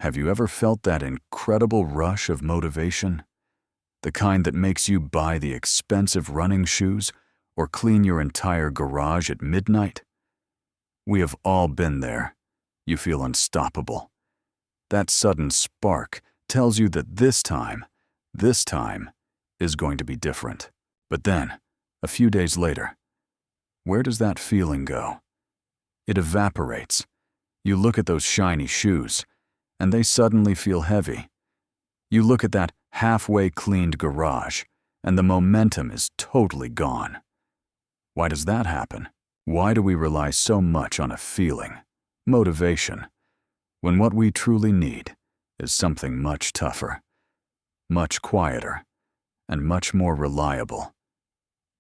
Have you ever felt that incredible rush of motivation? The kind that makes you buy the expensive running shoes or clean your entire garage at midnight? We have all been there. You feel unstoppable. That sudden spark tells you that this time is going to be different. But then, a few days later, where does that feeling go? It evaporates. You look at those shiny shoes, and they suddenly feel heavy. You look at that halfway cleaned garage, and the momentum is totally gone. Why does that happen? Why do we rely so much on a feeling, motivation, when what we truly need is something much tougher, much quieter, and much more reliable?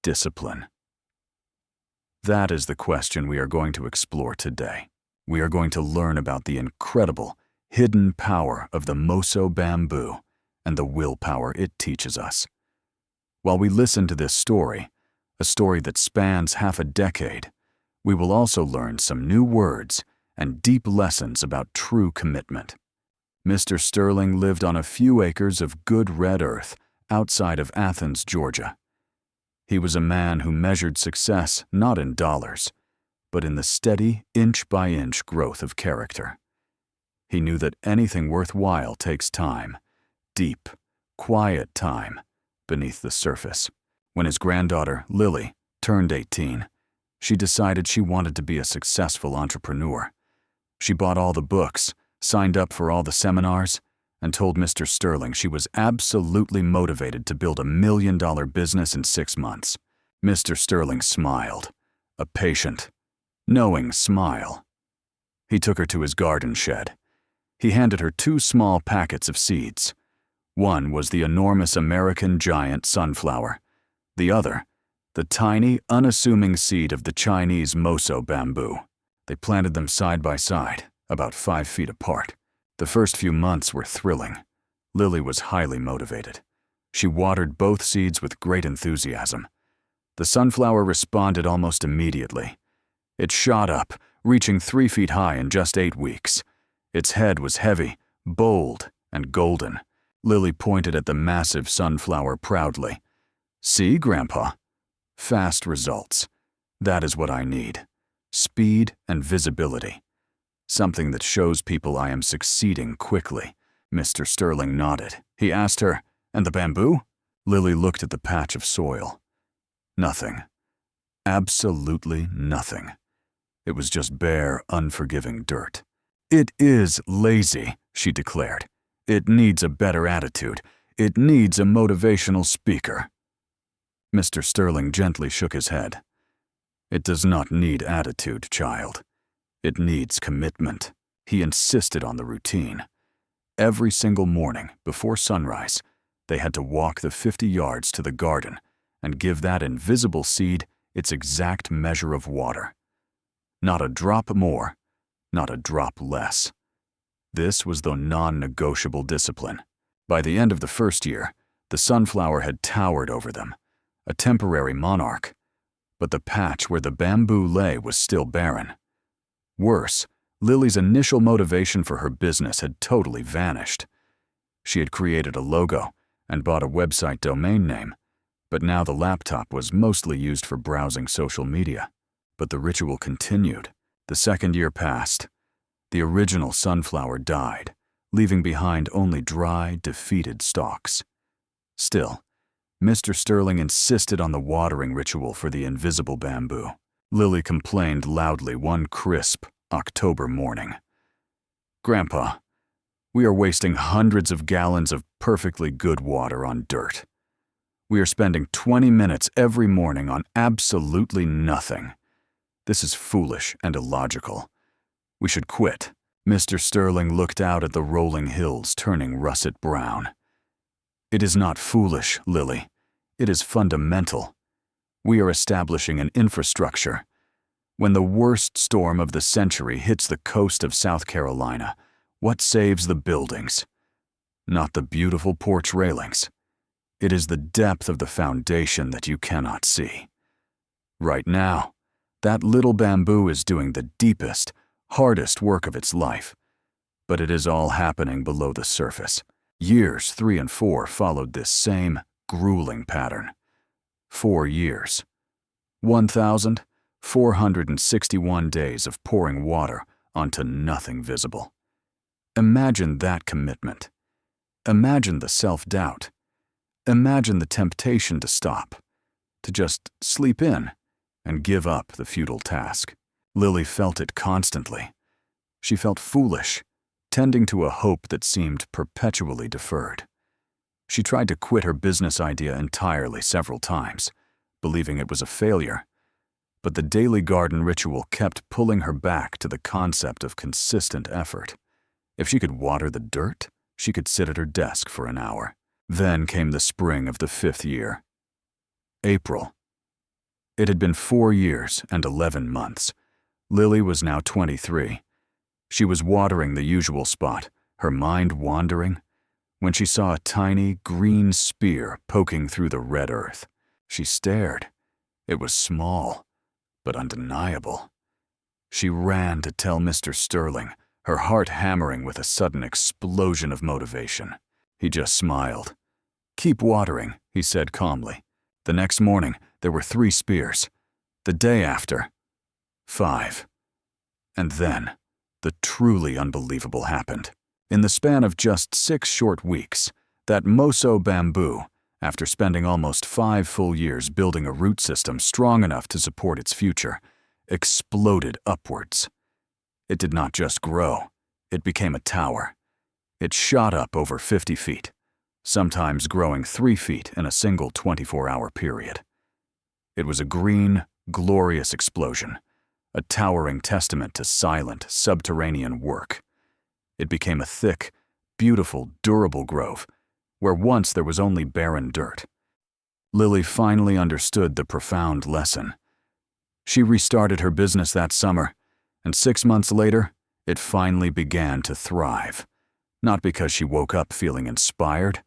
Discipline. That is the question we are going to explore today. We are going to learn about the incredible, hidden power of the Moso bamboo and the willpower it teaches us. While we listen to this story, a story that spans half a decade, we will also learn some new words and deep lessons about true commitment. Mr. Sterling lived on a few acres of good red earth outside of Athens, Georgia. He was a man who measured success not in dollars, but in the steady, inch-by-inch growth of character. He knew that anything worthwhile takes time, deep, quiet time, beneath the surface. When his granddaughter, Lily, turned 18, she decided she wanted to be a successful entrepreneur. She bought all the books, signed up for all the seminars, and told Mr. Sterling she was absolutely motivated to build $1 million business in 6 months. Mr. Sterling smiled, a patient, knowing smile. He took her to his garden shed. He handed her 2 small packets of seeds. One was the enormous American giant sunflower. The other, the tiny, unassuming seed of the Chinese Moso bamboo. They planted them side by side, about 5 feet apart. The first few months were thrilling. Lily was highly motivated. She watered both seeds with great enthusiasm. The sunflower responded almost immediately. It shot up, reaching 3 feet high in just 8 weeks. Its head was heavy, bold, and golden. Lily pointed at the massive sunflower proudly. "See, Grandpa? Fast results. That is what I need. Speed and visibility. Something that shows people I am succeeding quickly." Mr. Sterling nodded. He asked her, "And the bamboo?" Lily looked at the patch of soil. Nothing. Absolutely nothing. It was just bare, unforgiving dirt. "It is lazy," she declared. "It needs a better attitude. It needs a motivational speaker." Mr. Sterling gently shook his head. "It does not need attitude, child. It needs commitment." He insisted on the routine. Every single morning, before sunrise, they had to walk the 50 yards to the garden and give that invisible seed its exact measure of water. Not a drop more, not a drop less. This was the non-negotiable discipline. By the end of the first year, the sunflower had towered over them, a temporary monarch. But the patch where the bamboo lay was still barren. Worse, Lily's initial motivation for her business had totally vanished. She had created a logo and bought a website domain name, but now the laptop was mostly used for browsing social media. But the ritual continued. The second year passed. The original sunflower died, leaving behind only dry, defeated stalks. Still, Mr. Sterling insisted on the watering ritual for the invisible bamboo. Lily complained loudly one crisp October morning. "Grandpa, we are wasting hundreds of gallons of perfectly good water on dirt. We are spending 20 minutes every morning on absolutely nothing. This is foolish and illogical. We should quit." Mr. Sterling looked out at the rolling hills turning russet brown. "It is not foolish, Lily. It is fundamental. We are establishing an infrastructure. When the worst storm of the century hits the coast of South Carolina, what saves the buildings? Not the beautiful porch railings. It is the depth of the foundation that you cannot see. Right now, that little bamboo is doing the deepest, hardest work of its life. But it is all happening below the surface. Years 3 and 4 followed this same grueling pattern. 4 years. 1,461 days of pouring water onto nothing visible. Imagine that commitment. Imagine the self-doubt. Imagine the temptation to stop, to just sleep in and give up the futile task. Lily felt it constantly. She felt foolish, tending to a hope that seemed perpetually deferred. She tried to quit her business idea entirely several times, believing it was a failure, but the daily garden ritual kept pulling her back to the concept of consistent effort. If she could water the dirt, she could sit at her desk for an hour. Then came the spring of the 5th year. April. It had been 4 years and 11 months. Lily was now 23. She was watering the usual spot, her mind wandering, when she saw a tiny green spear poking through the red earth. She stared. It was small, but undeniable. She ran to tell Mr. Sterling, her heart hammering with a sudden explosion of motivation. He just smiled. "Keep watering," he said calmly. The next morning, there were 3 spears. The day after, 5. And then, the truly unbelievable happened. In the span of just 6 short weeks, that Moso bamboo, after spending almost 5 full years building a root system strong enough to support its future, exploded upwards. It did not just grow, it became a tower. It shot up over 50 feet, sometimes growing 3 feet in a single 24-hour period. It was a green, glorious explosion, a towering testament to silent, subterranean work. It became a thick, beautiful, durable grove, where once there was only barren dirt. Lily finally understood the profound lesson. She restarted her business that summer, and 6 months later, it finally began to thrive. Not because she woke up feeling inspired,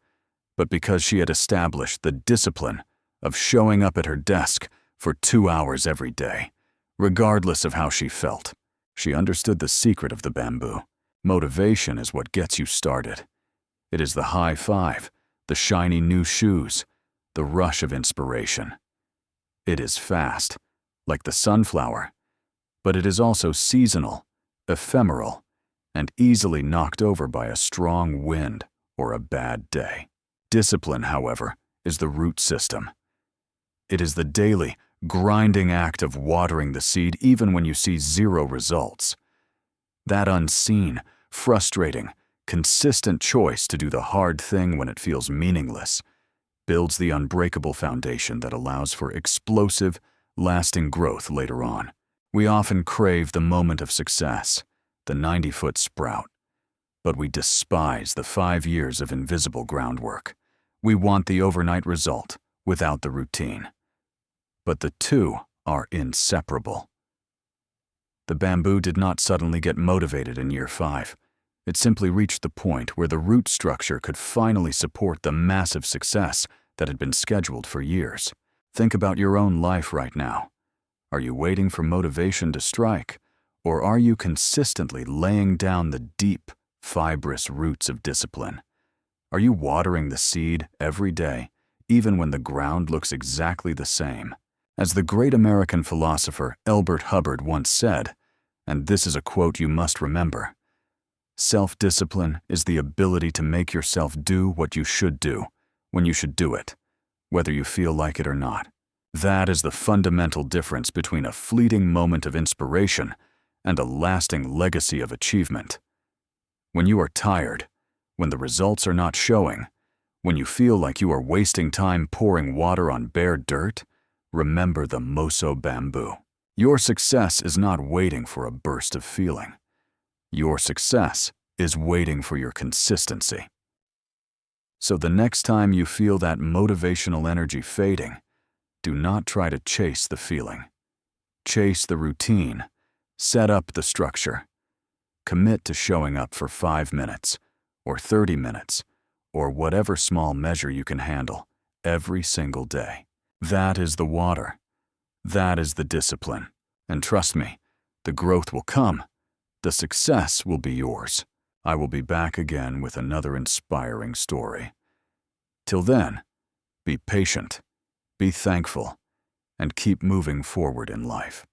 but because she had established the discipline of showing up at her desk for 2 hours every day, regardless of how she felt. She understood the secret of the bamboo. Motivation is what gets you started. It is the high five, the shiny new shoes, the rush of inspiration. It is fast, like the sunflower, but it is also seasonal, ephemeral, and easily knocked over by a strong wind or a bad day. Discipline, however, is the root system. It is the daily, grinding act of watering the seed even when you see 0 results. That unseen, frustrating, consistent choice to do the hard thing when it feels meaningless builds the unbreakable foundation that allows for explosive, lasting growth later on. We often crave the moment of success, the 90-foot sprout, but we despise the 5 years of invisible groundwork. We want the overnight result without the routine. But the two are inseparable. The bamboo did not suddenly get motivated in year 5. It simply reached the point where the root structure could finally support the massive success that had been scheduled for years. Think about your own life right now. Are you waiting for motivation to strike, or are you consistently laying down the deep, fibrous roots of discipline? Are you watering the seed every day, even when the ground looks exactly the same? As the great American philosopher Elbert Hubbard once said, and this is a quote you must remember, "Self-discipline is the ability to make yourself do what you should do when you should do it, whether you feel like it or not." That is the fundamental difference between a fleeting moment of inspiration and a lasting legacy of achievement. When you are tired, when the results are not showing, when you feel like you are wasting time pouring water on bare dirt, remember the Moso bamboo. Your success is not waiting for a burst of feeling. Your success is waiting for your consistency. So the next time you feel that motivational energy fading, do not try to chase the feeling. Chase the routine. Set up the structure. Commit to showing up for 5 minutes, or 30 minutes, or whatever small measure you can handle, every single day. That is the water. That is the discipline. And trust me, the growth will come. The success will be yours. I will be back again with another inspiring story. Till then, be patient, be thankful, and keep moving forward in life.